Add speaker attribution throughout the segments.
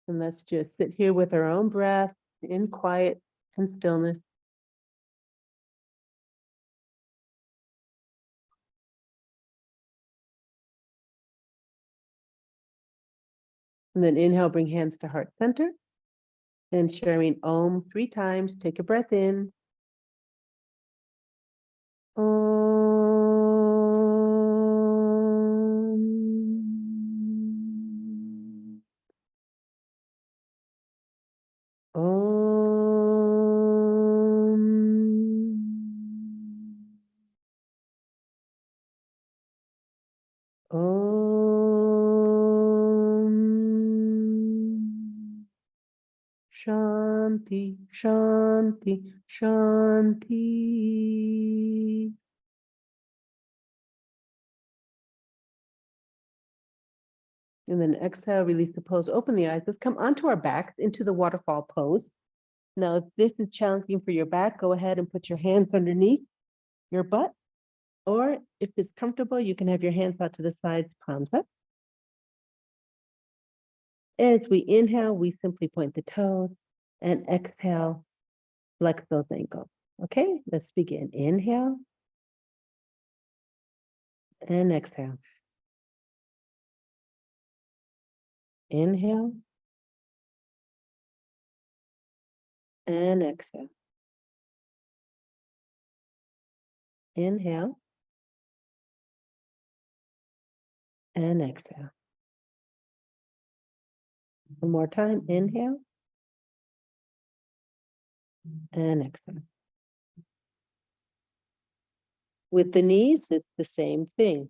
Speaker 1: And let's just sit here with our own breath in quiet and stillness. And then inhale, bring hands to heart center. And sharing Om 3 times. Take a breath in. Om. Om. Om. Shanti, Shanti, Shanti. And then exhale, release the pose, open the eyes. Let's come onto our backs into the waterfall pose. Now, if this is challenging for your back, go ahead and put your hands underneath your butt. Or if it's comfortable, you can have your hands out to the sides, palms up. As we inhale, we simply point the toes, and exhale, flex those ankles. Okay, let's begin. Inhale and exhale. Inhale and exhale. Inhale and exhale. One more time. Inhale and exhale. With the knees, it's the same thing.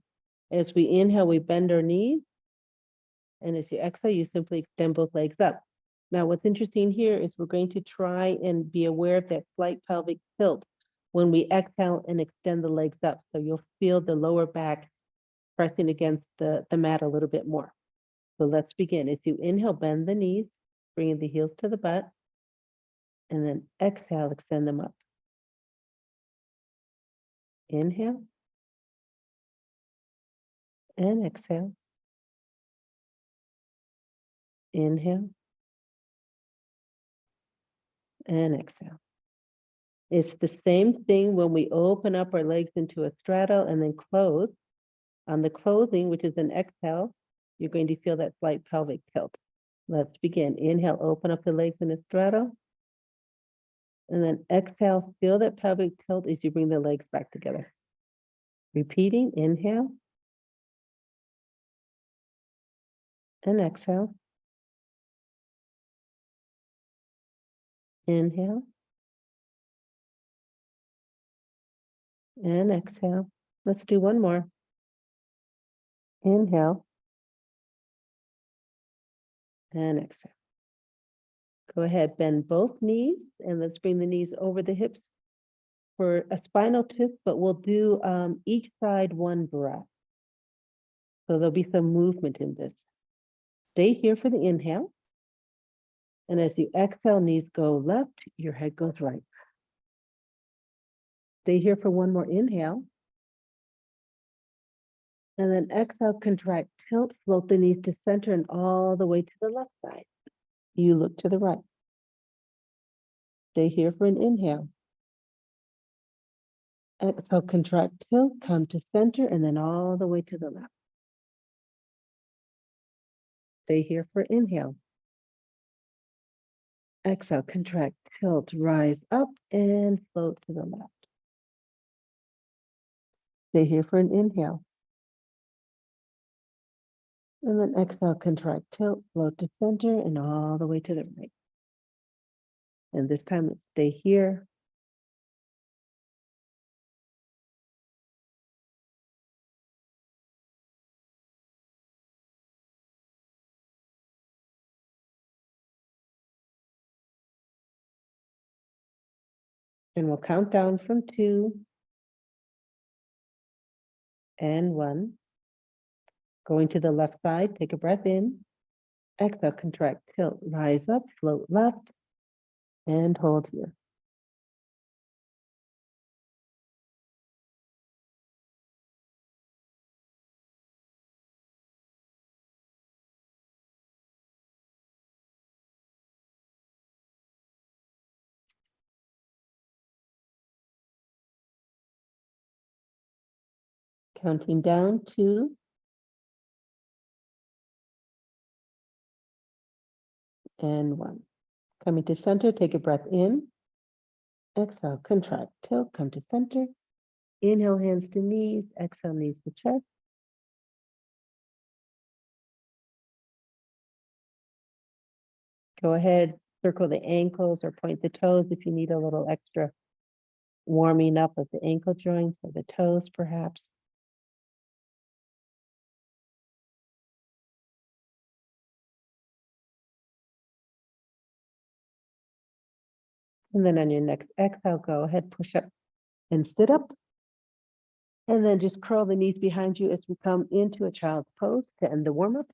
Speaker 1: As we inhale, we bend our knees. And as you exhale, you simply extend both legs up. Now, what's interesting here is we're going to try and be aware of that slight pelvic tilt when we exhale and extend the legs up. So you'll feel the lower back pressing against the mat a little bit more. So let's begin. As you inhale, bend the knees, bringing the heels to the butt, and then exhale, extend them up. Inhale and exhale. Inhale and exhale. It's the same thing when we open up our legs into a straddle and then close. On the closing, which is an exhale, you're going to feel that slight pelvic tilt. Let's begin. Inhale, open up the legs in a straddle. And then exhale, feel that pelvic tilt as you bring the legs back together. Repeating, inhale and exhale. Inhale and exhale. Let's do one more. Inhale and exhale. Go ahead, bend both knees, and let's bring the knees over the hips for a spinal twist, but we'll do each side one breath. So there'll be some movement in this. Stay here for the inhale. And as you exhale, knees go left, your head goes right. Stay here for one more inhale. And then exhale, contract, tilt, float the knees to center and all the way to the left side. You look to the right. Stay here for an inhale. Exhale, contract, tilt, come to center, and then all the way to the left. Stay here for inhale. Exhale, contract, tilt, rise up, and float to the left. Stay here for an inhale. And then exhale, contract, tilt, float to center, and all the way to the right. And this time, let's stay here. And we'll count down from 2 and 1. Going to the left side, take a breath in. Exhale, contract, tilt, rise up, float left, and hold here. Counting down 2. And 1. Coming to center, take a breath in. Exhale, contract, tilt, come to center. Inhale, hands to knees. Exhale, knees to chest. Go ahead, circle the ankles or point the toes if you need a little extra warming up of the ankle joints or the toes, perhaps. And then on your next exhale, go ahead, push up and sit up. And then just curl the knees behind you as we come into a child's pose to end the warm-up.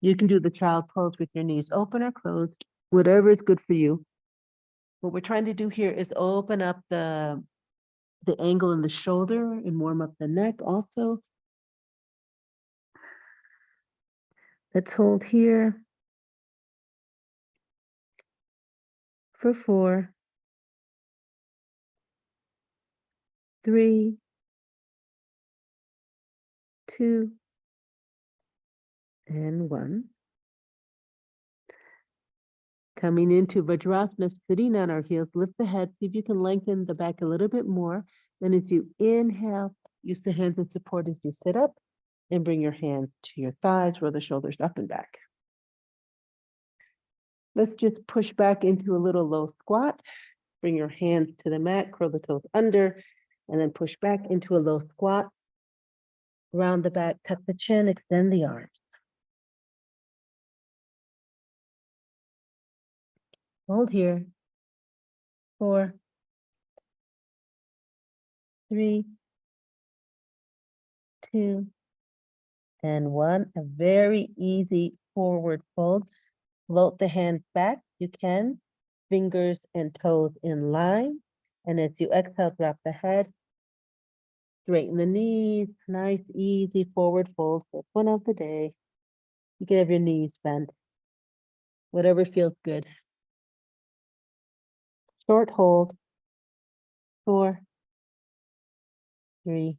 Speaker 1: You can do the child pose with your knees open or closed, whatever is good for you. What we're trying to do here is open up the angle in the shoulder and warm up the neck also. Let's hold here for 4, 3, 2, and 1. Coming into Vajrasana, sitting on our heels, lift the head, see if you can lengthen the back a little bit more. Then as you inhale, use the hands as support as you sit up, and bring your hands to your thighs, roll the shoulders up and back. Let's just push back into a little low squat. Bring your hands to the mat, curl the toes under, and then push back into a low squat. Round the back, tuck the chin, extend the arms. Hold here. 4, 3, 2, and 1. A very easy forward fold. Float the hands back. You can. Fingers and toes in line. And as you exhale, drop the head. Straighten the knees. Nice, easy forward fold. First one of the day. You can have your knees bent. Whatever feels good. Short hold. 4, 3,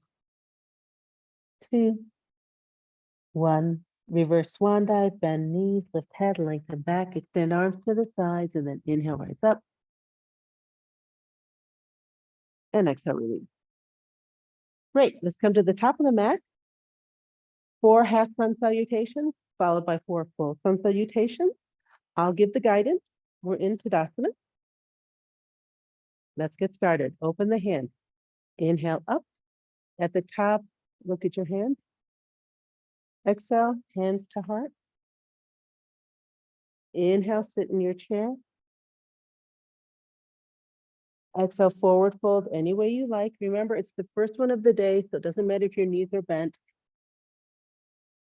Speaker 1: 2, 1. Reverse swan dive, bend knees, lift head, lengthen back, extend arms to the sides, and then inhale, rise up. And exhale, release. Great, let's come to the top of the mat. 4 half sun salutations, followed by 4 full sun salutations. I'll give the guidance. We're in Tadasana. Let's get started. Open the hands. Inhale up. At the top, look at your hands. Exhale, hands to heart. Inhale, sit in your chair. Exhale, forward fold any way you like. Remember, it's the first one of the day, so it doesn't matter if your knees are bent.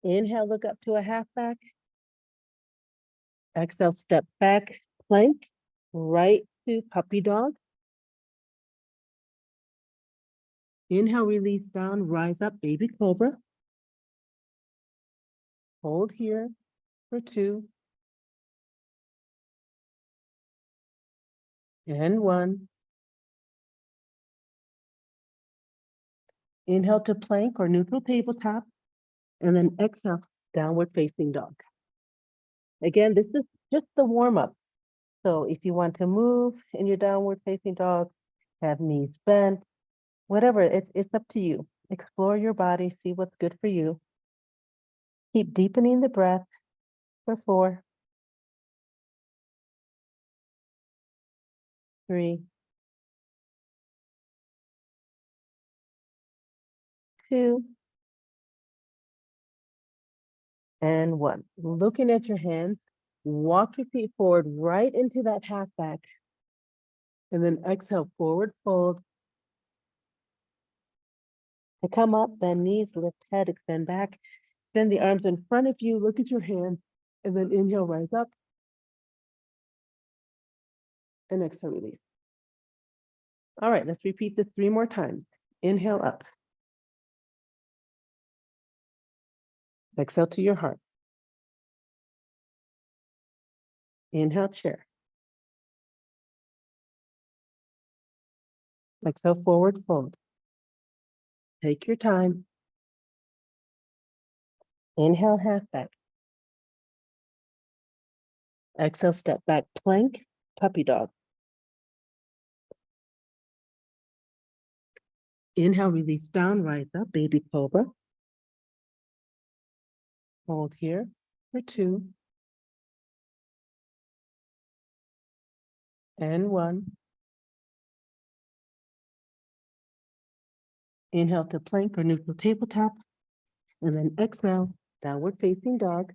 Speaker 1: Inhale, look up to a half back. Exhale, step back, plank, right to puppy dog. Inhale, release down, rise up, baby cobra. Hold here for 2. And 1. Inhale to plank or neutral tabletop, and then exhale, downward facing dog. Again, this is just the warm up. So if you want to move in your downward facing dog, have knees bent, whatever, it's up to you. Explore your body, see what's good for you. Keep deepening the breath for 4, 3, 2, and 1. Looking at your hands, walk your feet forward right into that half back. And then exhale, forward fold. To come up, bend knees, lift head, extend back. Extend the arms in front of you, look at your hands, and then inhale, rise up. And exhale, release. All right, let's repeat this 3 more times. Inhale up. Exhale to your heart. Inhale, chair. Exhale, forward fold. Take your time. Inhale, half back. Exhale, step back, plank, puppy dog. Inhale, release down, rise up, baby cobra. Hold here for 2 and 1. Inhale to plank or neutral tabletop, and then exhale, downward facing dog.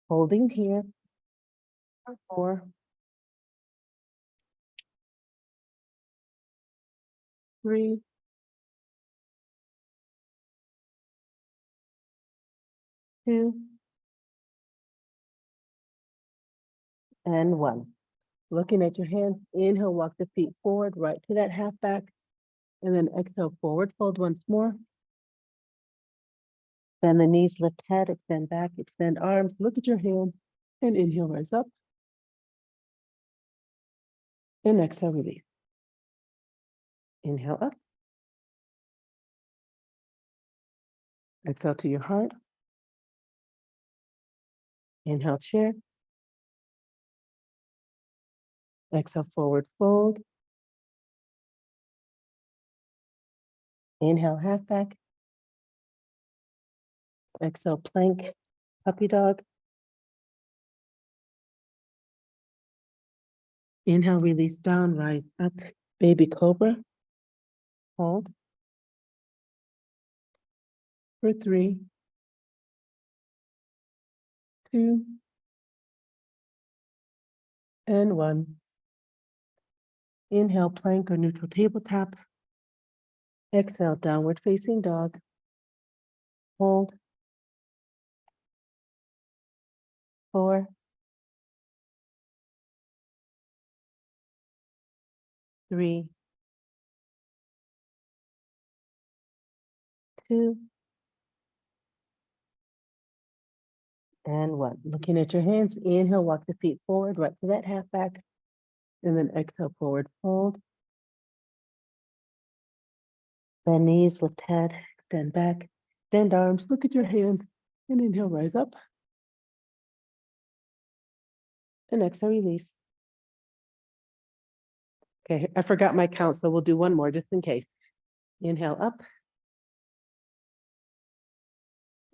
Speaker 1: Holding here for 4, 3, 2, and 1. Looking at your hands, inhale, walk the feet forward, right to that half back, and then exhale, forward fold once more. Bend the knees, lift head, extend back, extend arms, look at your hands, and inhale, rise up. And exhale, release. Inhale up. Exhale to your heart. Inhale, chair. Exhale, forward fold. Inhale, half back. Exhale, plank, puppy dog. Inhale, release down, rise up, baby cobra. Hold for 3, 2, and 1. Inhale, plank or neutral tabletop. Exhale, downward facing dog. Hold. 4, 3, 2, and 1. Looking at your hands, inhale, walk the feet forward, right to that half back, and then exhale, forward fold. Bend knees, lift head, extend back, extend arms, look at your hands, and inhale, rise up. And exhale, release. Okay, I forgot my count, so we'll do one more just in case. Inhale up.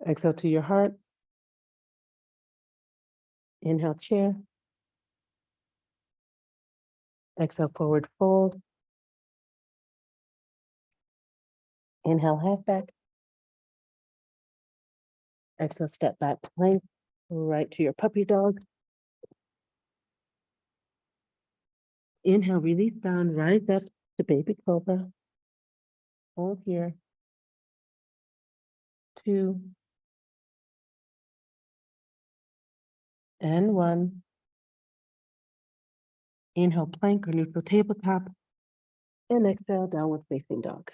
Speaker 1: Exhale to your heart. Inhale, chair. Exhale, forward fold. Inhale, half back. Exhale, step back, plank, right to your puppy dog. Inhale, release down, rise up to baby cobra. Hold here. 2, and 1. Inhale, plank or neutral tabletop. And exhale, downward facing dog.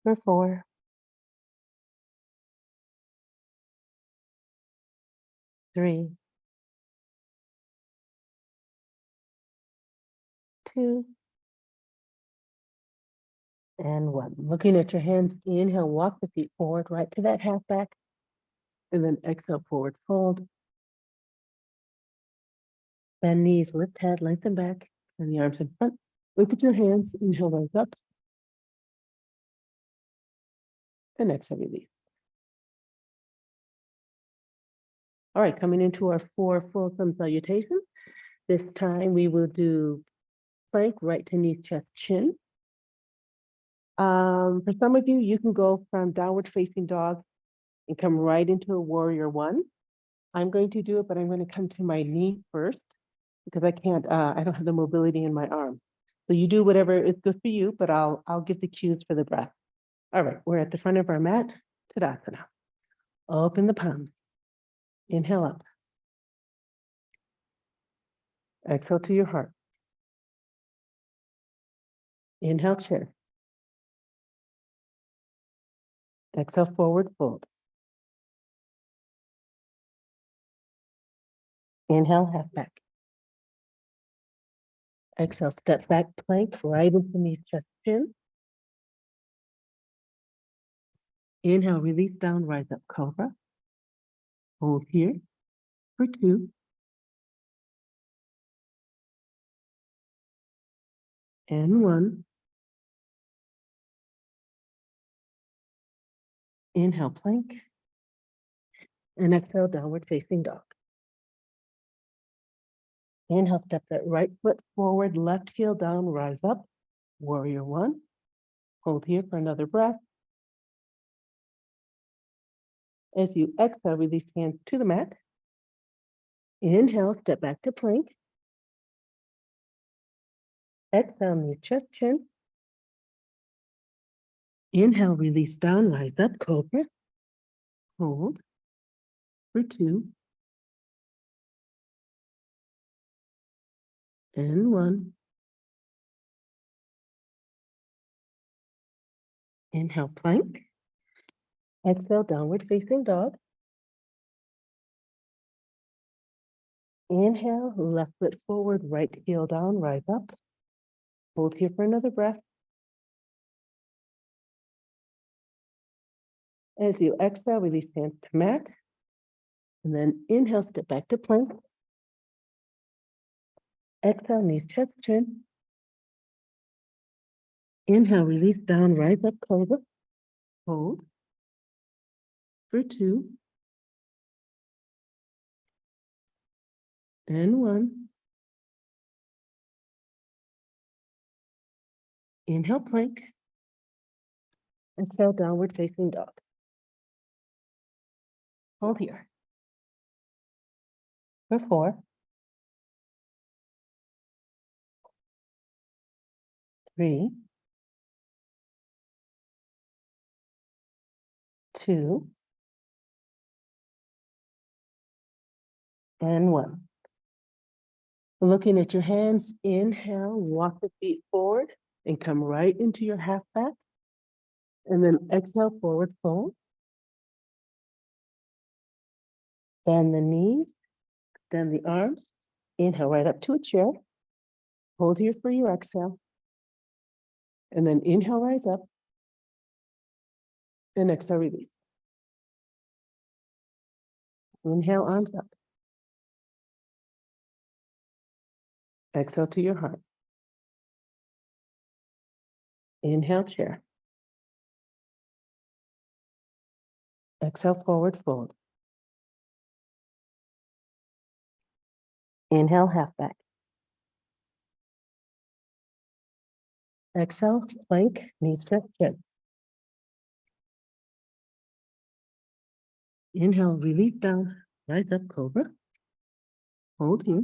Speaker 1: For 4, 3, 2, and 1. Looking at your hands, inhale, walk the feet forward, right to that half back, and then exhale, forward fold. Bend knees, lift head, lengthen back, and the arms in front. Look at your hands, inhale, rise up, and exhale, release. All right, coming into our 4 full Sun Salutations. This time we will do plank, right to knees, chest, chin. For some of you, you can go from downward facing dog and come right into a warrior 1. I'm going to do it, but I'm going to come to my knee first because I don't have the mobility in my arm. So you do whatever is good for you, but I'll give the cues for the breath. All right, we're at the front of our mat, Tadasana. Open the palms. Inhale up. Exhale to your heart. Inhale, chair. Exhale, forward fold. Inhale, half back. Exhale, step back plank, right into knees, chest, chin. Inhale, release down, rise up, cobra. Hold here for 2. And 1. Inhale, plank. And exhale, downward facing dog. Inhale, step that right foot forward, left heel down, rise up. Warrior 1. Hold here for another breath. As you exhale, release hands to the mat. Inhale, step back to plank. Exhale, knee, chest, chin. Inhale, release down, rise up, cobra. Hold for 2. And 1. Inhale, plank. Exhale, downward facing dog. Inhale, left foot forward, right heel down, rise up. Hold here for another breath. As you exhale, release hands to mat. And then inhale, step back to plank. Exhale, knees, chest, chin. Inhale, release down, rise up, cobra. Hold for 2. And 1. Inhale, plank. Exhale, downward facing dog. Hold here for 4. 3. 2. And 1. Looking at your hands, inhale, walk the feet forward and come right into your half back. And then exhale, forward fold. Bend the knees, bend the arms. Inhale right up to a chair. Hold here for your exhale. And then inhale, rise up. And exhale, release. Inhale, arms up. Exhale to your heart. Inhale, chair. Exhale, forward fold. Inhale, half back. Exhale, plank, knees, chest, chin. Inhale, release down, rise up, cobra. Hold here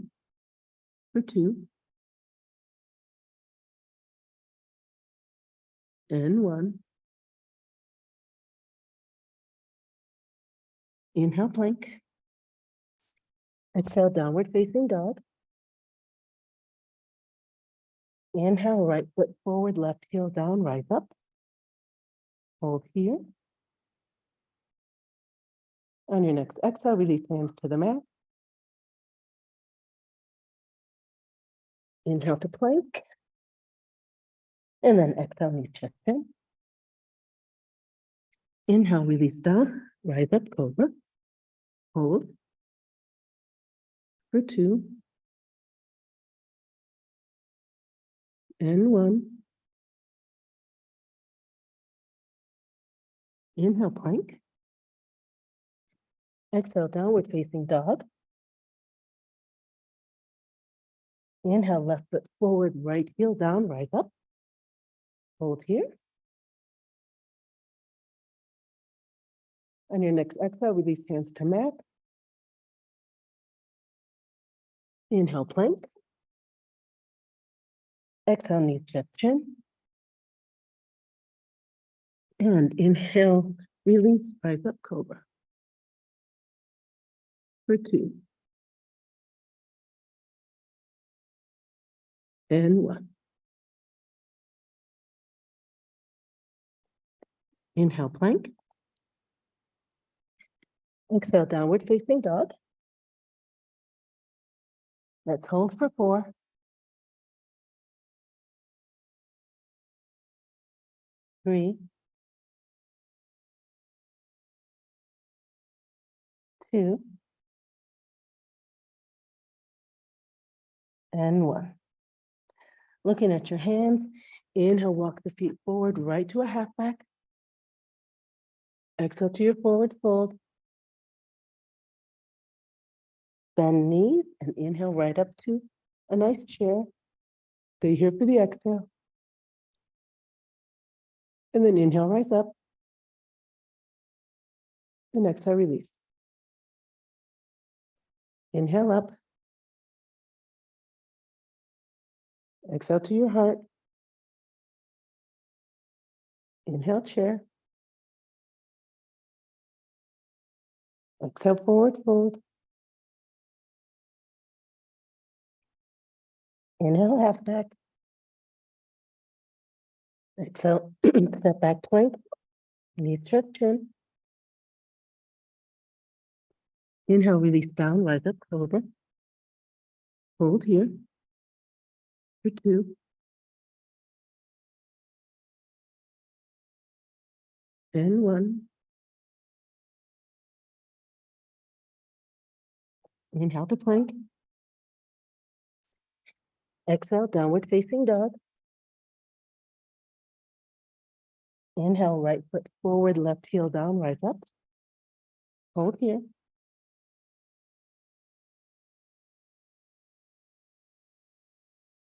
Speaker 1: for 2. And 1. Inhale, plank. Exhale, downward facing dog. Inhale, right foot forward, left heel down, rise up. Hold here. On your next exhale, release hands to the mat. Inhale to plank. And then exhale, knee, chest, chin. Inhale, release down, rise up, cobra. Hold for 2. And 1. Inhale, plank. Exhale, downward facing dog. Inhale, left foot forward, right heel down, rise up. Hold here. On your next exhale, release hands to mat. Inhale, plank. Exhale, knee, chest, chin. And inhale, release, rise up, cobra. For 2. And 1. Inhale, plank. Exhale, downward facing dog. Let's hold for 4. 3, 2, and 1. Looking at your hands, inhale, walk the feet forward, right to a half back. Exhale to your forward fold. Bend knees and inhale right up to a nice chair. Stay here for the exhale. And then inhale, rise up. And exhale, release. Inhale up. Exhale to your heart. Inhale, chair. Exhale, forward fold. Inhale, half back. Exhale, step back plank. Knees touch chin. Inhale, release down, rise up, cobra. Hold here for 2. And 1. Inhale to plank. Exhale, downward facing dog. Inhale, right foot forward, left heel down, rise up. Hold here.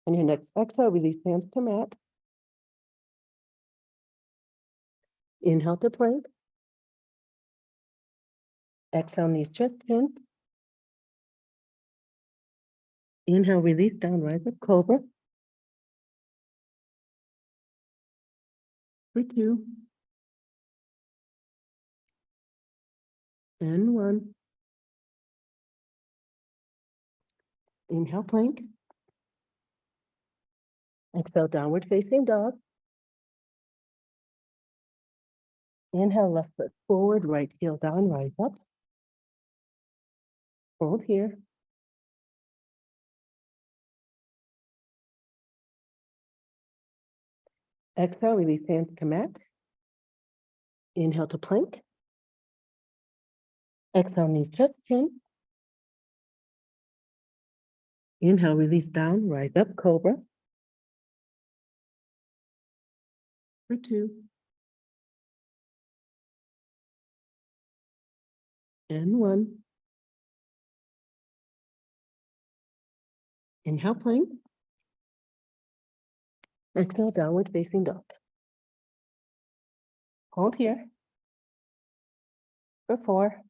Speaker 1: And your next exhale, release hands to mat. Inhale to plank. Exhale, knees chest chin. Inhale, release down, rise up, cobra. For 2. And 1. Inhale, plank. Exhale, downward facing dog. Inhale, left foot forward, right heel down, rise up. Hold here. Exhale, release hands to mat. Inhale to plank. Exhale, knees chest chin. Inhale, release down, rise up, cobra. For 2. And 1. Inhale, plank. Exhale, downward facing dog. Hold here for 4.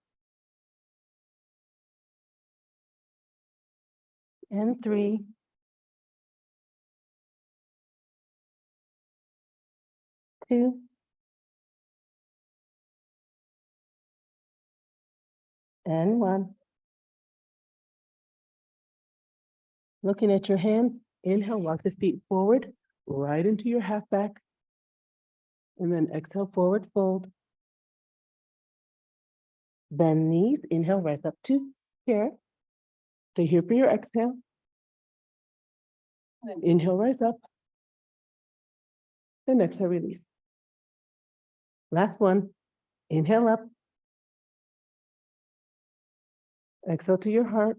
Speaker 1: And 3. 2. And 1. Looking at your hands, inhale, walk the feet forward, right into your half back. And then exhale, forward fold. Bend knees, inhale, rise up to chair. Stay here for your exhale. And then inhale, rise up. And exhale, release. Last one. Inhale up. Exhale to your heart.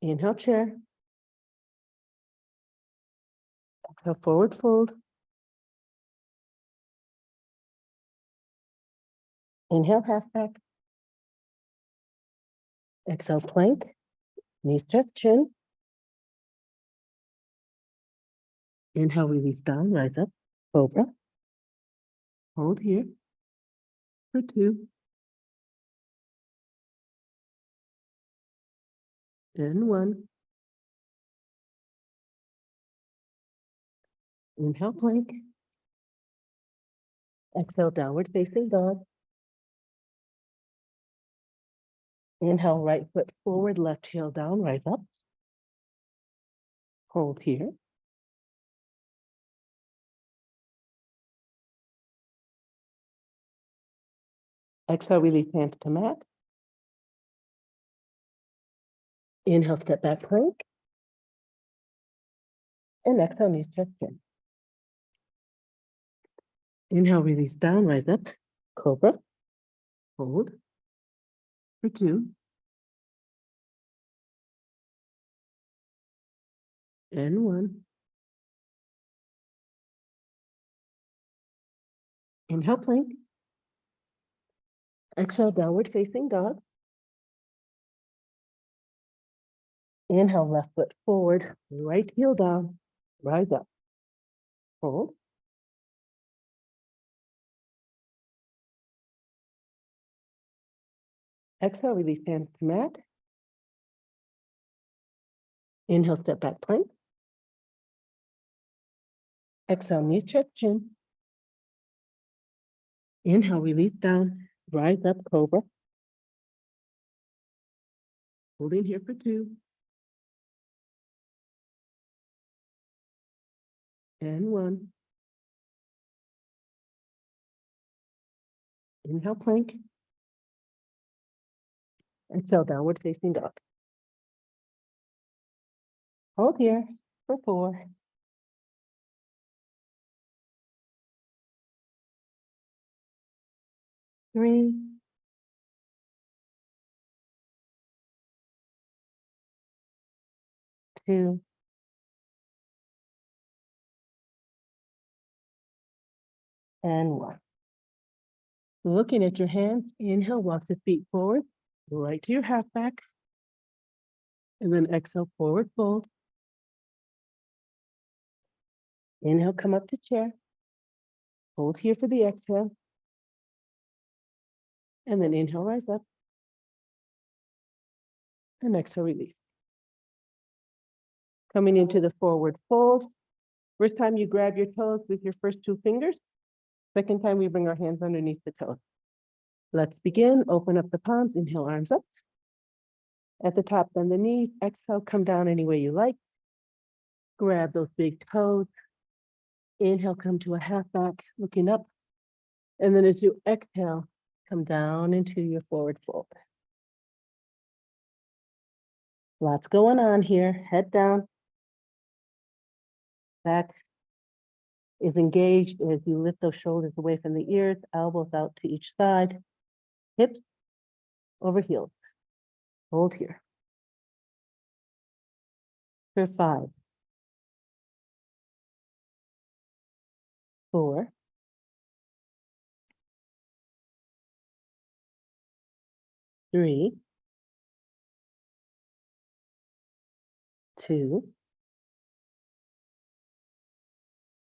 Speaker 1: Inhale, chair. Exhale, forward fold. Inhale, half back. Exhale, plank. Knees touch chin. Inhale, release down, rise up, cobra. Hold here for 2. And 1. Inhale, plank. Exhale, downward facing dog. Inhale, right foot forward, left heel down, rise up. Hold here. Exhale, release hands to mat. Inhale, step back plank. And exhale, knees touch chin. Inhale, release down, rise up. Cobra. Hold. For 2. And 1. Inhale, plank. Exhale, downward facing dog. Inhale, left foot forward, right heel down, rise up. Hold. Exhale, release hands to mat. Inhale, step back plank. Exhale, knees touch chin. Inhale, release down, rise up, cobra. Holding here for 2. And 1. Inhale, plank. Exhale, downward facing dog. Hold here for 4. 3. 2. And 1. Looking at your hands, inhale, walk the feet forward, right to your half back. And then exhale, forward fold. Inhale, come up to chair. Hold here for the exhale. And then inhale, rise up. And exhale, release. Coming into the forward fold. First time you grab your toes with your first 2 fingers. Second time we bring our hands underneath the toes. Let's begin. Open up the palms. Inhale, arms up. At the top, bend the knees. Exhale, come down any way you like. Grab those big toes. Inhale, come to a half back, looking up. And then as you exhale, come down into your forward fold. Lots going on here. Head down. Back is engaged as you lift those shoulders away from the ears, elbows out to each side, hips over heels. Hold here. For 5, 4, 3, 2,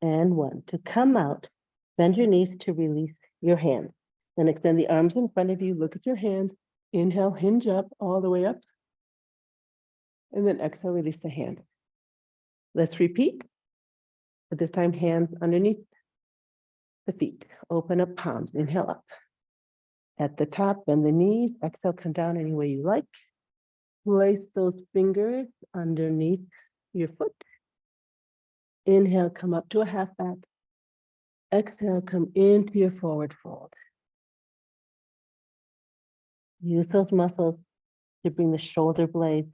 Speaker 1: and 1. To come out, bend your knees to release your hands. Then extend the arms in front of you. Look at your hands. Inhale, hinge up all the way up. And then exhale, release the hand. Let's repeat. But this time, hands underneath the feet. Open up palms. Inhale up. At the top, bend the knees. Exhale, come down any way you like. Place those fingers underneath your foot. Inhale, come up to a half back. Exhale, come into your forward fold. Use those muscles to bring the shoulder blades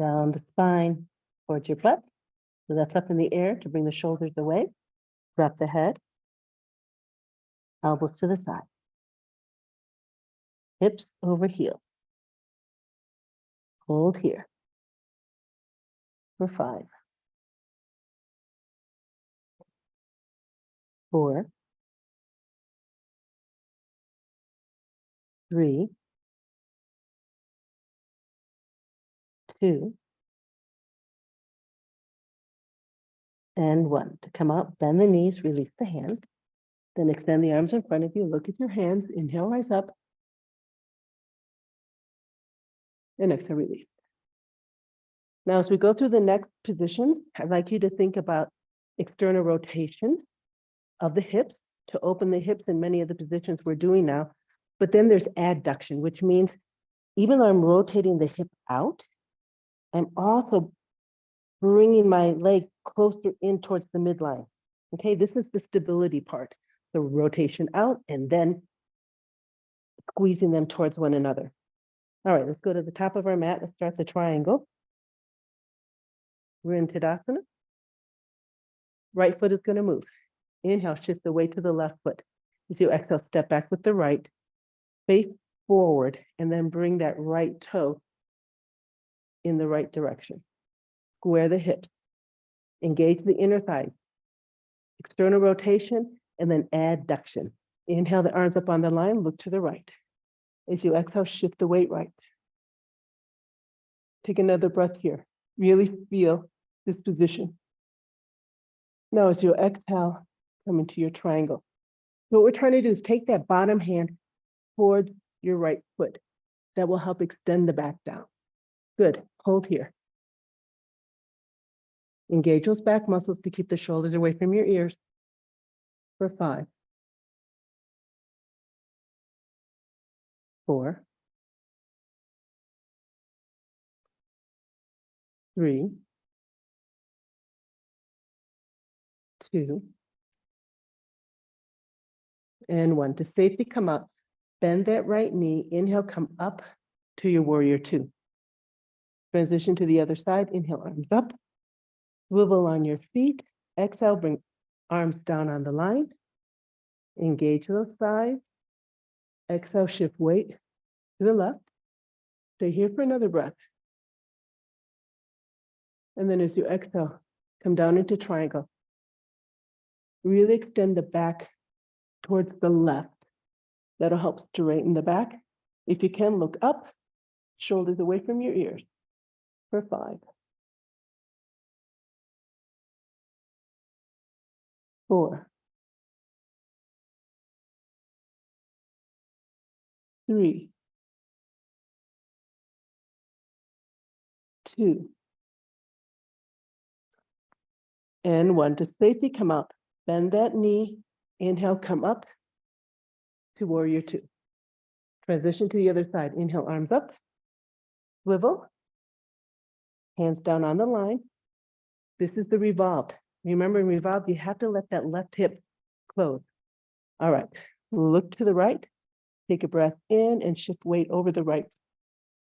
Speaker 1: down the spine towards your butt. So that's up in the air to bring the shoulders away. Drop the head. Elbows to the side. Hips over heels. Hold here. For 5, 4, 3, 2, and 1. To come out, bend the knees, release the hands. Then extend the arms in front of you. Look at your hands. Inhale, rise up. And exhale, release. Now, as we go through the next position, I'd like you to think about external rotation of the hips to open the hips in many of the positions we're doing now. But then there's adduction, which means even though I'm rotating the hip out, I'm also bringing my leg closer in towards the midline. Okay, this is the stability part, the rotation out and then squeezing them towards one another. All right, let's go to the top of our mat. Let's start the triangle. We're in Tadasana. Right foot is going to move. Inhale, shift the weight to the left foot. As you exhale, step back with the right, face forward, and then bring that right toe in the right direction. Square the hips. Engage the inner thighs. External rotation, and then adduction. Inhale the arms up on the line, look to the right. As you exhale, shift the weight right. Take another breath here. Really feel this position. Now, as you exhale, come into your triangle. So what we're trying to do is take that bottom hand towards your right foot. That will help extend the back down. Good. Hold here. Engage those back muscles to keep the shoulders away from your ears. For 5, 4, 3, 2, and 1. To safely come up, bend that right knee. Inhale, come up to your warrior 2. Transition to the other side. Inhale, arms up. Swivel on your feet. Exhale, bring arms down on the line. Engage those thighs. Exhale, shift weight to the left. Stay here for another breath. And then as you exhale, come down into triangle. Really extend the back towards the left. That'll help straighten the back. If you can, look up, shoulders away from your ears. For 5, 4, 3, 2, and 1. To safely come up, bend that knee. Inhale, come up to warrior 2. Transition to the other side. Inhale, arms up. Swivel. Hands down on the line. This is the revolved. Remember, in revolved, you have to let that left hip close. All right. Look to the right. Take a breath in and shift weight over the right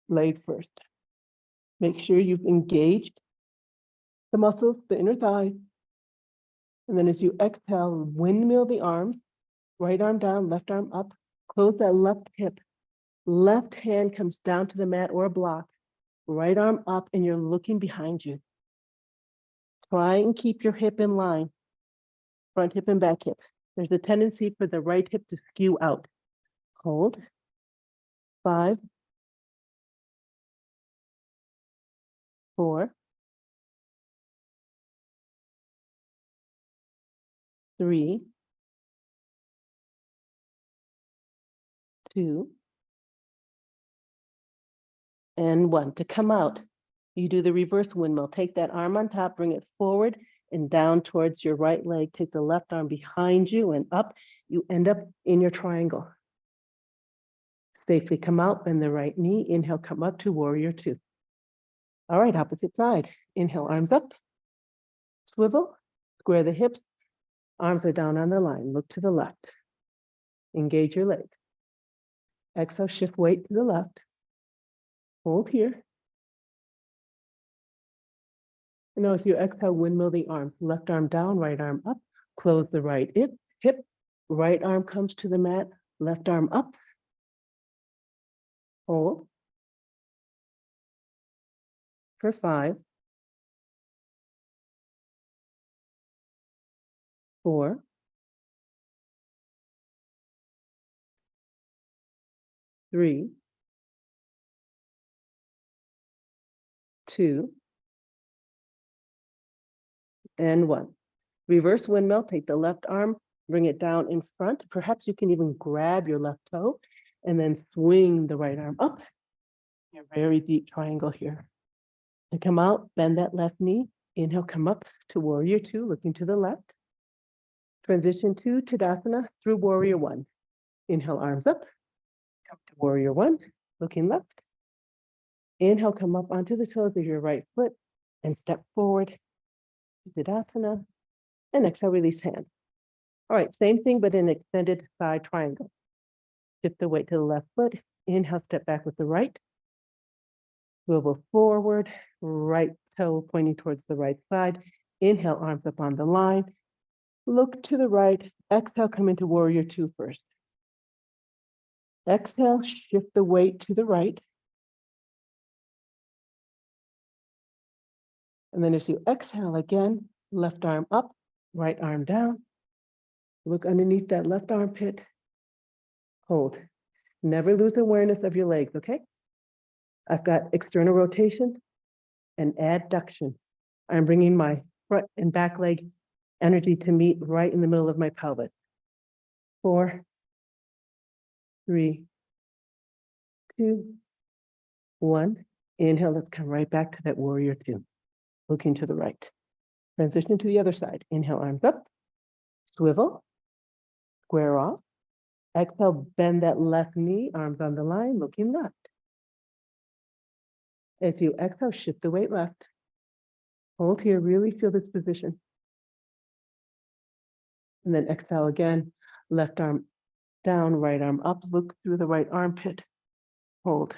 Speaker 1: leg first. Make sure you've engaged the muscles, the inner thighs. And then as you exhale, windmill the arms. Right arm down, left arm up. Close that left hip. Left hand comes down to the mat or a block. Right arm up, and you're looking behind you. Try and keep your hip in line. Front hip and back hip. There's a tendency for the right hip to skew out. Hold. 5, 4, 3, 2, and 1. To come out, you do the reverse windmill. Take that arm on top, bring it forward and down towards your right leg. Take the left arm behind you and up. You end up in your triangle. Safely come out, bend the right knee. Inhale, come up to warrior 2. All right, opposite side. Inhale, arms up. Swivel, square the hips. Arms are down on the line. Look to the left. Engage your leg. Exhale, shift weight to the left. Hold here. And now as you exhale, windmill the arms. Left arm down, right arm up. Close the right hip. Right arm comes to the mat. Left arm up. Hold. For 5, 4, 3, 2, and 1. Reverse windmill, take the left arm, bring it down in front. Perhaps you can even grab your left toe and then swing the right arm up. A very deep triangle here. And come out, bend that left knee. Inhale, come up to warrior 2, looking to the left. Transition to Tadasana through warrior 1. Inhale, arms up. Come to warrior 1, looking left. Inhale, come up onto the toes of your right foot and step forward to Tadasana. And exhale, release hands. All right, same thing, but in extended side triangle. Shift the weight to the left foot. Inhale, step back with the right. Swivel forward, right toe pointing towards the right side. Inhale, arms up on the line. Look to the right. Exhale, come into warrior two first. Exhale, shift the weight to the right. And then as you exhale again, left arm up, right arm down. Look underneath that left armpit. Hold. Never lose awareness of your legs, okay? I've got external rotation and adduction. I'm bringing my front and back leg energy to meet right in the middle of my pelvis. 4, 3, 2, 1. Inhale, let's come right back to that warrior two. Looking to the right. Transition to the other side. Inhale, arms up. Swivel. Square off. Exhale, bend that left knee, arms on the line, looking left. As you exhale, shift the weight left. Hold here, really feel this position. And then exhale again, left arm down, right arm up, look through the right armpit. Hold.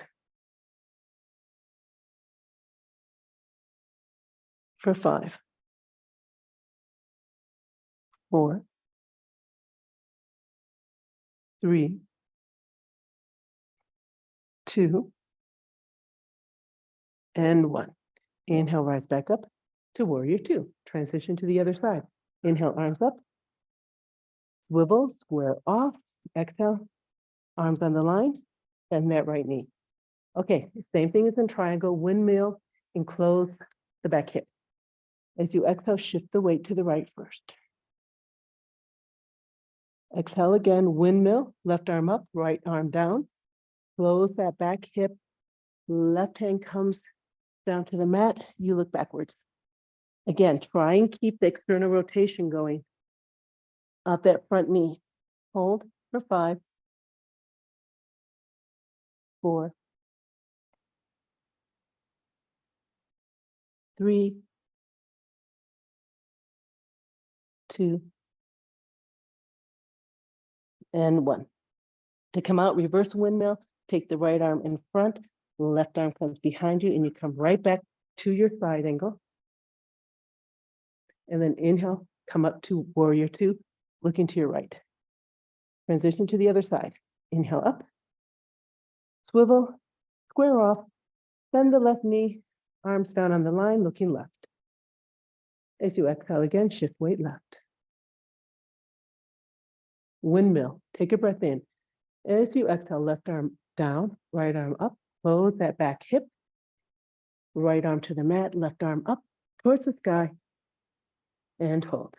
Speaker 1: For 5, 4, 3, 2, and 1. Inhale, rise back up to warrior two. Transition to the other side. Inhale, arms up. Swivel, square off. Exhale, arms on the line, and that right knee. Okay, same thing as in triangle, windmill, enclose the back hip. As you exhale, shift the weight to the right first. Exhale again, windmill, left arm up, right arm down. Close that back hip. Left hand comes down to the mat. You look backwards. Again, try and keep the external rotation going up that front knee. Hold for 5, 4, 3, 2, and 1. To come out, reverse windmill, take the right arm in front, left arm comes behind you, and you come right back to your side angle. And then inhale, come up to warrior two, looking to your right. Transition to the other side. Inhale up, swivel, square off, bend the left knee, arms down on the line, looking left. As you exhale again, shift weight left. Windmill, take a breath in. As you exhale, left arm down, right arm up, close that back hip, right arm to the mat, left arm up towards the sky, and hold.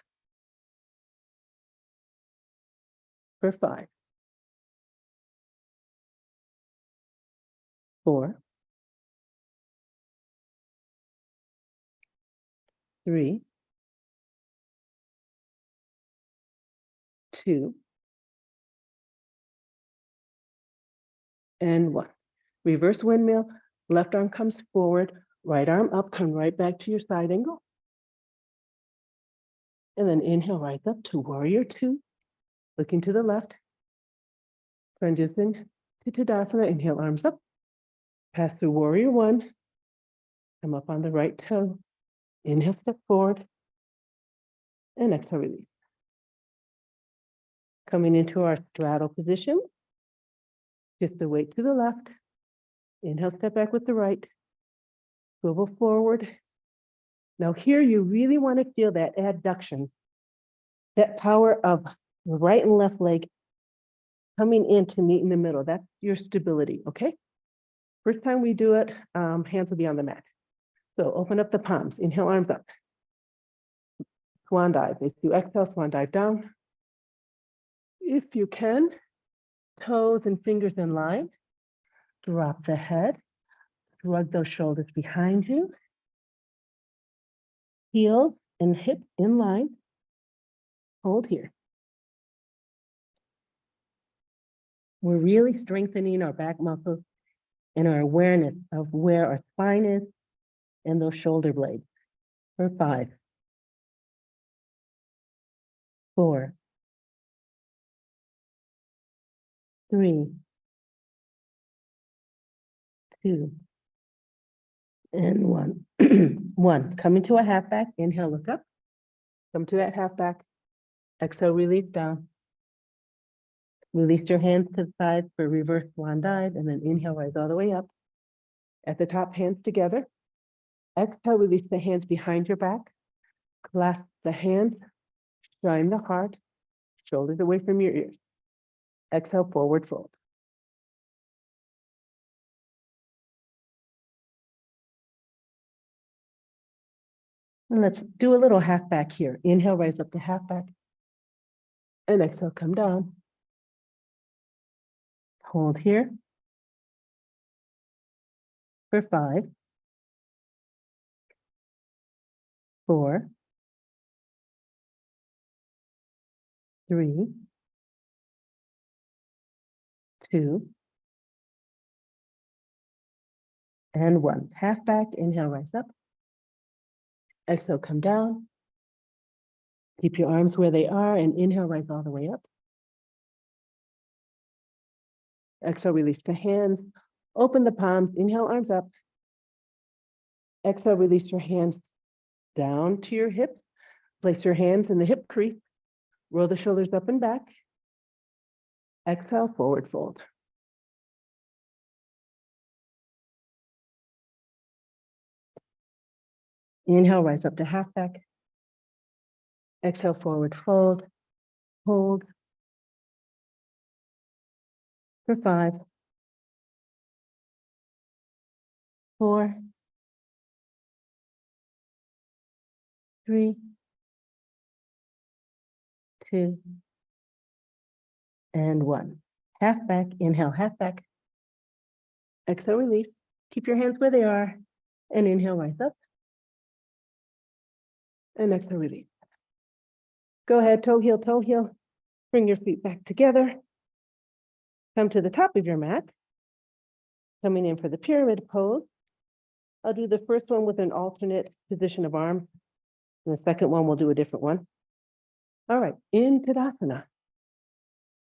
Speaker 1: For 5, 4, 3, 2, and 1. Reverse windmill, left arm comes forward, right arm up, come right back to your side angle. And then inhale, rise up to warrior two, looking to the left. Transition to Tadasana, inhale, arms up. Pass through warrior one, come up on the right toe. Inhale, step forward, and exhale, release. Coming into our straddle position, shift the weight to the left. Inhale, step back with the right. Swivel forward. Now here you really want to feel that adduction, that power of the right and left leg coming in to meet in the middle. That's your stability, okay? First time we do it, hands will be on the mat. So open up the palms, inhale, arms up. Swan dive, as you exhale, swan dive down. If you can, toes and fingers in line. Drop the head, shrug those shoulders behind you. Heels and hips in line. Hold here. We're really strengthening our back muscles and our awareness of where our spine is and those shoulder blades. For 5, 4, 3, 2, And one. One. Come into a half back. Inhale, look up. Come to that half back. Exhale, release down. Release your hands to the side for reverse swan dive, and then inhale, rise all the way up. At the top, hands together. Exhale, release the hands behind your back. Clasp the hands, shine the heart, shoulders away from your ears. Exhale, forward fold. And let's do a little half back here. Inhale, rise up to half back. And exhale, come down. Hold here for 5, 4, 3, 2, and 1. Half back, inhale, rise up. Exhale, come down. Keep your arms where they are and inhale, rise all the way up. Exhale, release the hands. Open the palms, inhale, arms up. Exhale, release your hands down to your hips. Place your hands in the hip crease. Roll the shoulders up and back. Exhale, forward fold. Inhale, rise up to half back. Exhale, forward fold. Hold for 5, 4, 3, 2, and 1. Half back, inhale, half back. Exhale, release. Keep your hands where they are. And inhale, rise up. And exhale, release. Go ahead, toe heel, toe heel. Bring your feet back together. Come to the top of your mat. Coming in for the pyramid pose. I'll do the first one with an alternate position of arms. And the second one, we'll do a different one. All right, in Tadasana.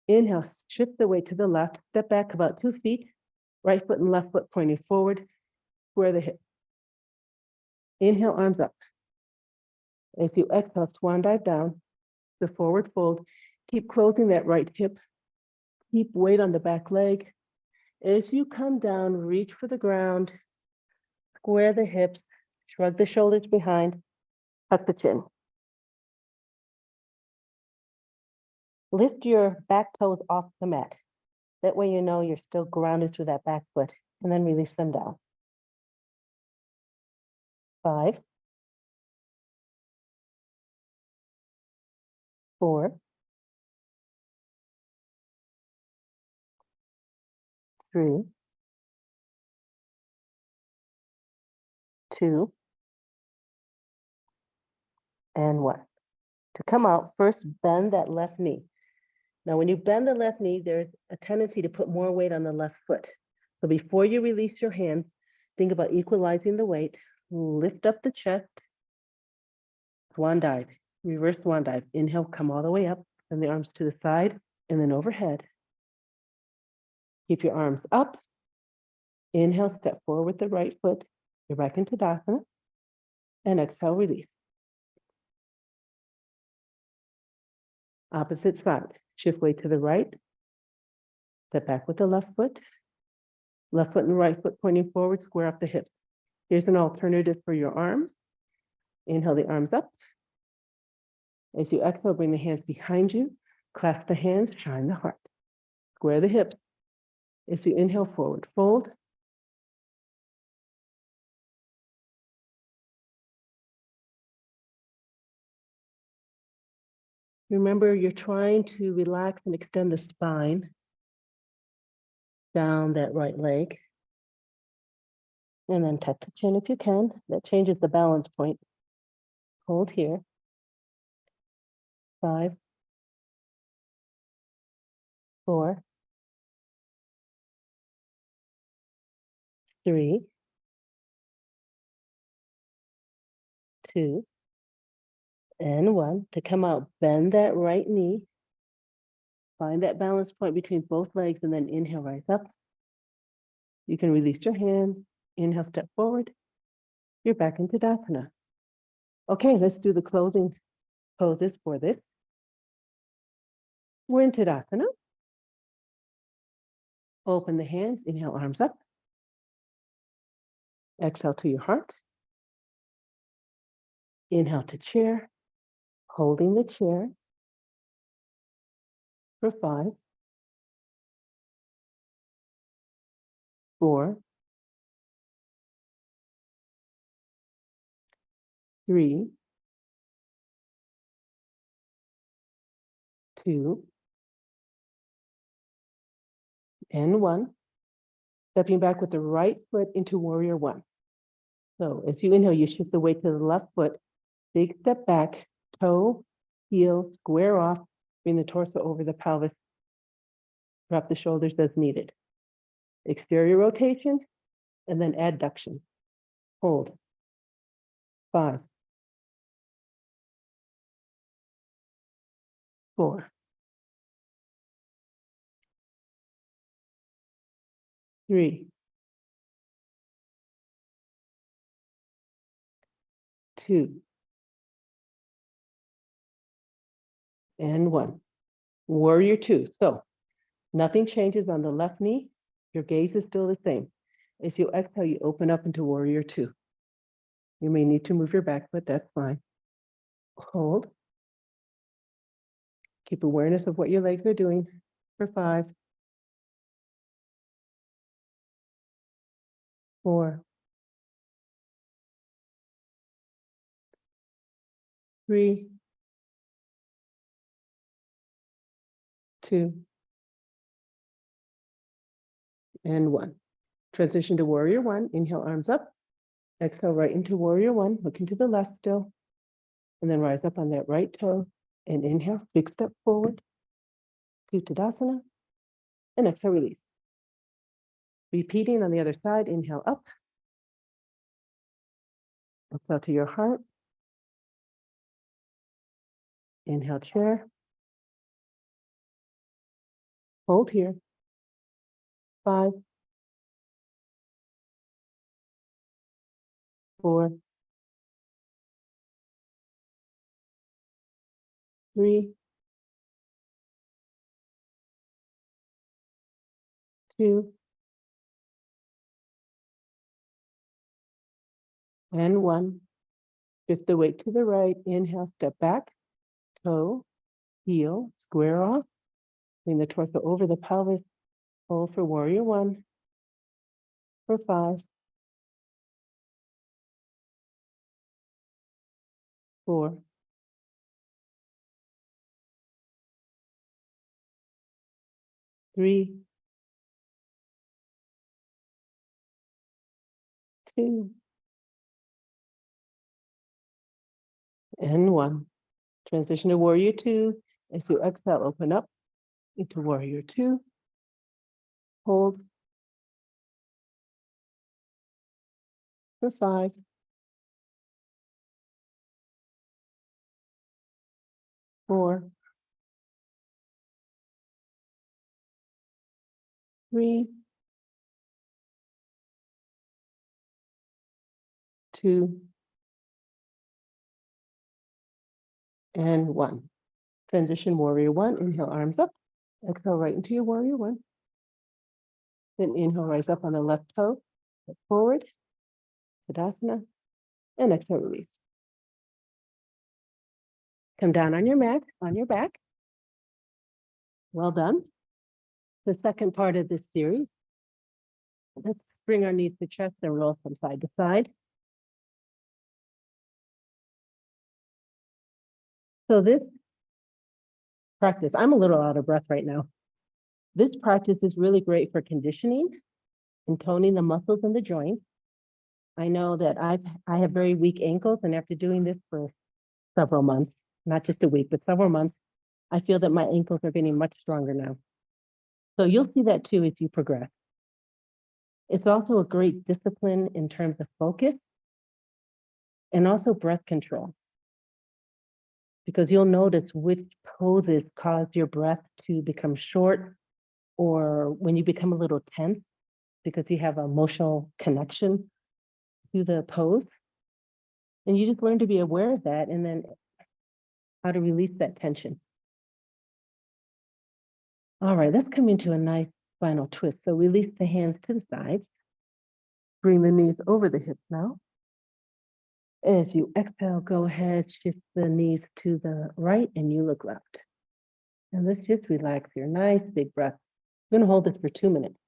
Speaker 1: Inhale, shift the weight to the left. Step back about 2 feet. Right foot and left foot pointing forward. Square the hips. Inhale, arms up. As you exhale, swan dive down. The forward fold. Keep closing that right hip. Keep weight on the back leg. As you come down, reach for the ground. Square the hips. Shrug the shoulders behind. Tuck the chin. Lift your back toes off the mat. That way you know you're still grounded through that back foot. And then release them down. 5, 4, 3, 2, and 1. To come out, first bend that left knee. Now, when you bend the left knee, there's a tendency to put more weight on the left foot. So before you release your hands, think about equalizing the weight. Lift up the chest. Swan dive, reverse swan dive. Inhale, come all the way up. Send the arms to the side and then overhead. Keep your arms up. Inhale, step forward with the right foot. You're back into Tadasana. And exhale, release. Opposite side. Shift weight to the right. Step back with the left foot. Left foot and right foot pointing forward, square up the hips. Here's an alternative for your arms. Inhale the arms up. As you exhale, bring the hands behind you. Clasp the hands, shine the heart. Square the hips. As you inhale, forward fold. Remember, you're trying to relax and extend the spine down that right leg. And then tuck the chin if you can. That changes the balance point. Hold here. 5, 4, 3, 2, and 1. To come out, bend that right knee. Find that balance point between both legs and then inhale, rise up. You can release your hands. Inhale, step forward. you're back in Tadasana. Okay, let's do the closing poses for this. We're in Tadasana. Open the hands, inhale, arms up. Exhale to your heart. Inhale to chair, holding the chair for 5, 4, 3, 2, and 1. Stepping back with the right foot into warrior 1. So as you inhale, you shift the weight to the left foot. Big step back, toe, heel, square off, bring the torso over the pelvis. Drop the shoulders as needed. Exterior rotation, and then adduction. Hold. 5, 4, 3, 2, and 1. Warrior 2. So nothing changes on the left knee. Your gaze is still the same. As you exhale, you open up into warrior 2. You may need to move your back foot, that's fine. Hold. Keep awareness of what your legs are doing for 5, 4, 3, 2, and 1. Transition to warrior 1. Inhale, arms up. Exhale right into warrior 1. Looking to the left still. And then rise up on that right toe. And inhale, big step forward to Tadasana. And exhale, release. Repeating on the other side. Inhale up. Exhale to your heart. Inhale, chair. Hold here. 5, 4, 3, 2, and 1. Shift the weight to the right. Inhale, step back. Toe, heel, square off. Bring the torso over the pelvis. Hold for warrior 1. For 5, 4, 3, 2, and 1. Transition to warrior 2. As you exhale, open up into warrior 2. Hold for 5, 4, 3, 2, and 1. Transition warrior 1. Inhale, arms up. Exhale right into your warrior 1. Then inhale, rise up on the left toe. Step forward, Tadasana, and exhale, release. Come down on your mat, on your back. Well done. The second part of this series. Let's bring our knees to chest and roll from side to side. So this practice, I'm a little out of breath right now. This practice is really great for conditioning and toning the muscles in the joints. I know that I have very weak ankles, and after doing this for several months, not just a week, but several months, I feel that my ankles are getting much stronger now. So you'll see that too as you progress. It's also a great discipline in terms of focus and also breath control, because you'll notice which poses cause your breath to become short, or when you become a little tense because you have an emotional connection to the pose. And you just learn to be aware of that and then how to release that tension. All right, let's come into a nice final twist. So release the hands to the sides. Bring the knees over the hips now. As you exhale, go ahead, shift the knees to the right and you look left. And let's just relax here. Nice big breath. I'm going to hold this for 2 minutes.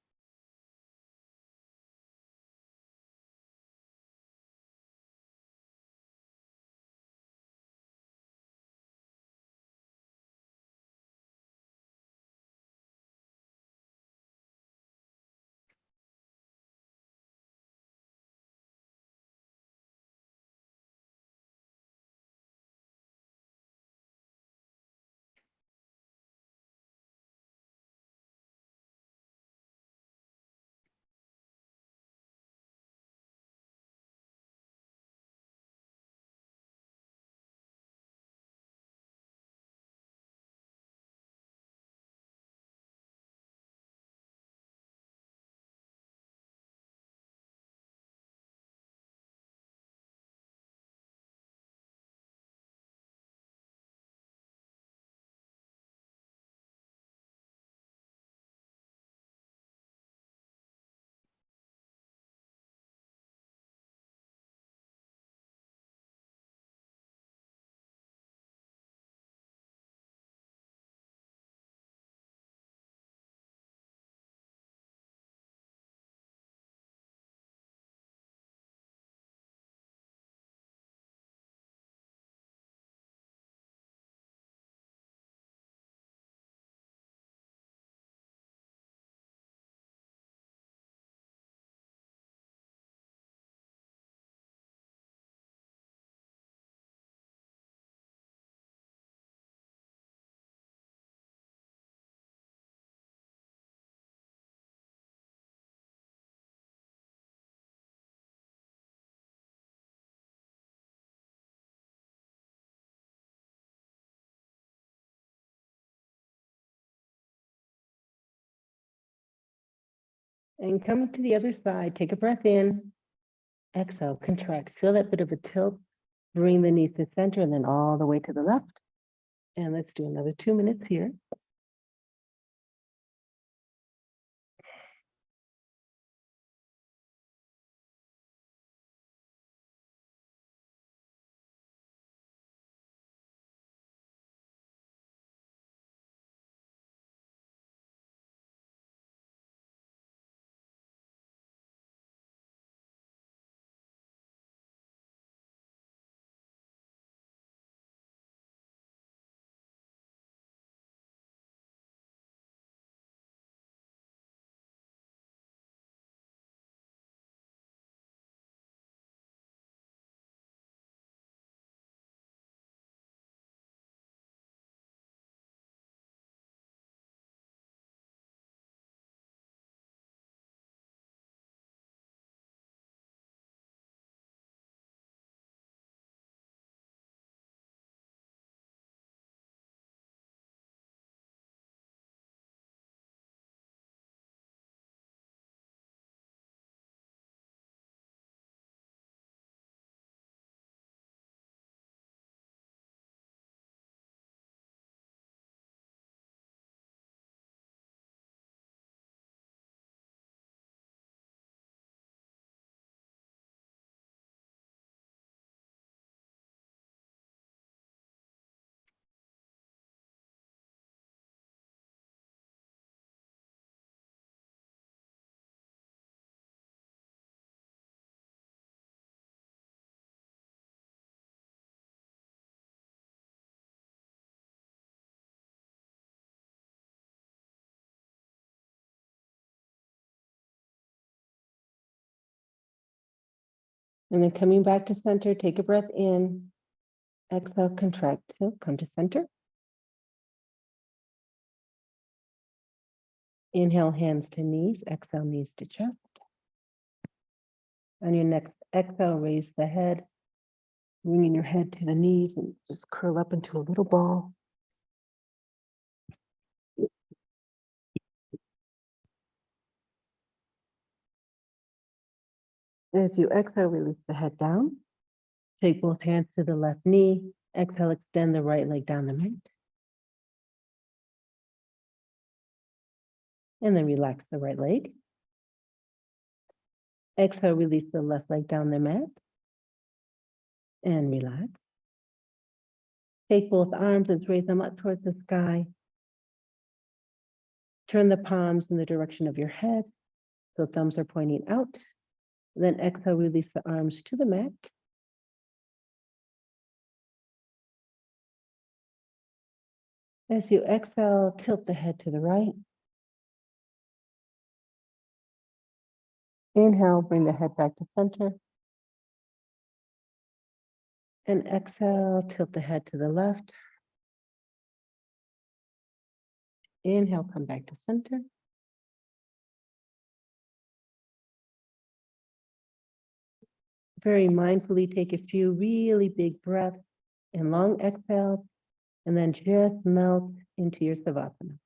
Speaker 1: And coming to the other side, take a breath in. Exhale, contract. Feel that bit of a tilt. Bring the knees to center and then all the way to the left. And let's do another 2 minutes here. And then coming back to center, take a breath in. Exhale, contract, tilt, come to center. Inhale, hands to knees. Exhale, knees to chest. On your next exhale, raise the head, bringing your head to the knees and just curl up into a little ball. As you exhale, release the head down. Take both hands to the left knee. Exhale, extend the right leg down the mat. And then relax the right leg. Exhale, release the left leg down the mat. And relax. Take both arms and raise them up towards the sky. Turn the palms in the direction of your head. So thumbs are pointing out. Then exhale, release the arms to the mat. As you exhale, tilt the head to the right. Inhale, bring the head back to center. And exhale, tilt the head to the left. Inhale, come back to center. Very mindfully take a few really big breaths and long exhales, and then just melt into your Savasana.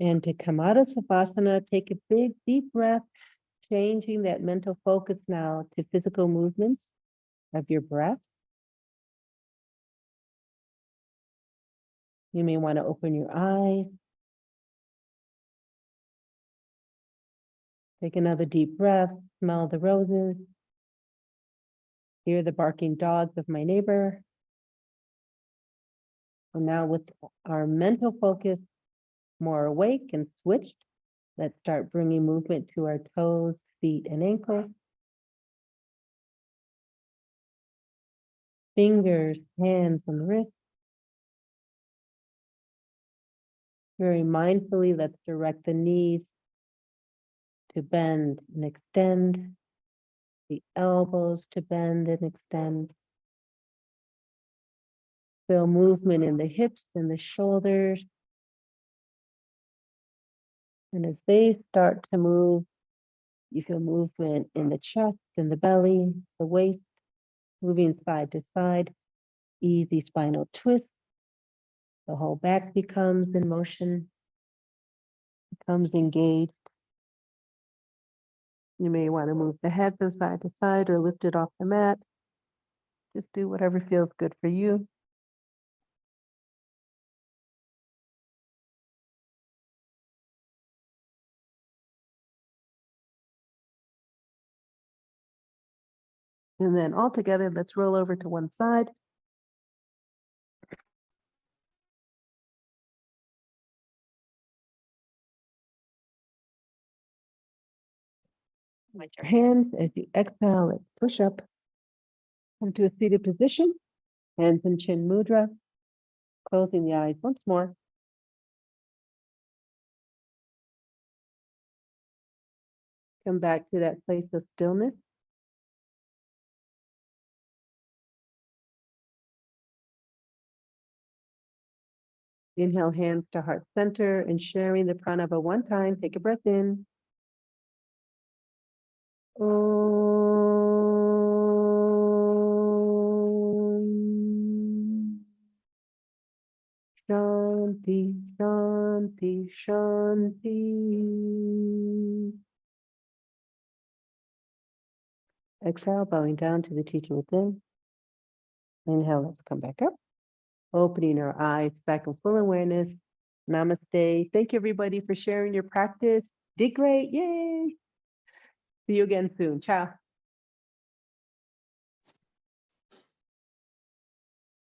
Speaker 1: And to come out of Savasana, take a big deep breath, changing that mental focus now to physical movements of your breath. You may want to open your eyes. Take another deep breath, smell the roses, hear the barking dogs of my neighbor. And now with our mental focus more awake and switched, let's start bringing movement to our toes, feet, and ankles. Fingers, hands, and wrists. Very mindfully, let's direct the knees to bend and extend, the elbows to bend and extend. Feel movement in the hips and the shoulders. And as they start to move, you feel movement in the chest and the belly, the waist, moving side to side, easy spinal twist. The whole back becomes in motion, becomes engaged. You may want to move the head from side to side or lift it off the mat. Just do whatever feels good for you. And then all together, let's roll over to one side. With your hands, as you exhale, let's push up. Come to a seated position, hands in chin mudra, closing the eyes once more. Come back to that place of stillness. Inhale, hands to heart center, and sharing the pranava one time. Take a breath in. Om. Shanti, Shanti, Shanti. Exhale, bowing down to the teacher within. Inhale, let's come back up. Opening our eyes back in full awareness. Namaste. Thank you, everybody, for sharing your practice. Did great. Yay. See you again soon. Ciao.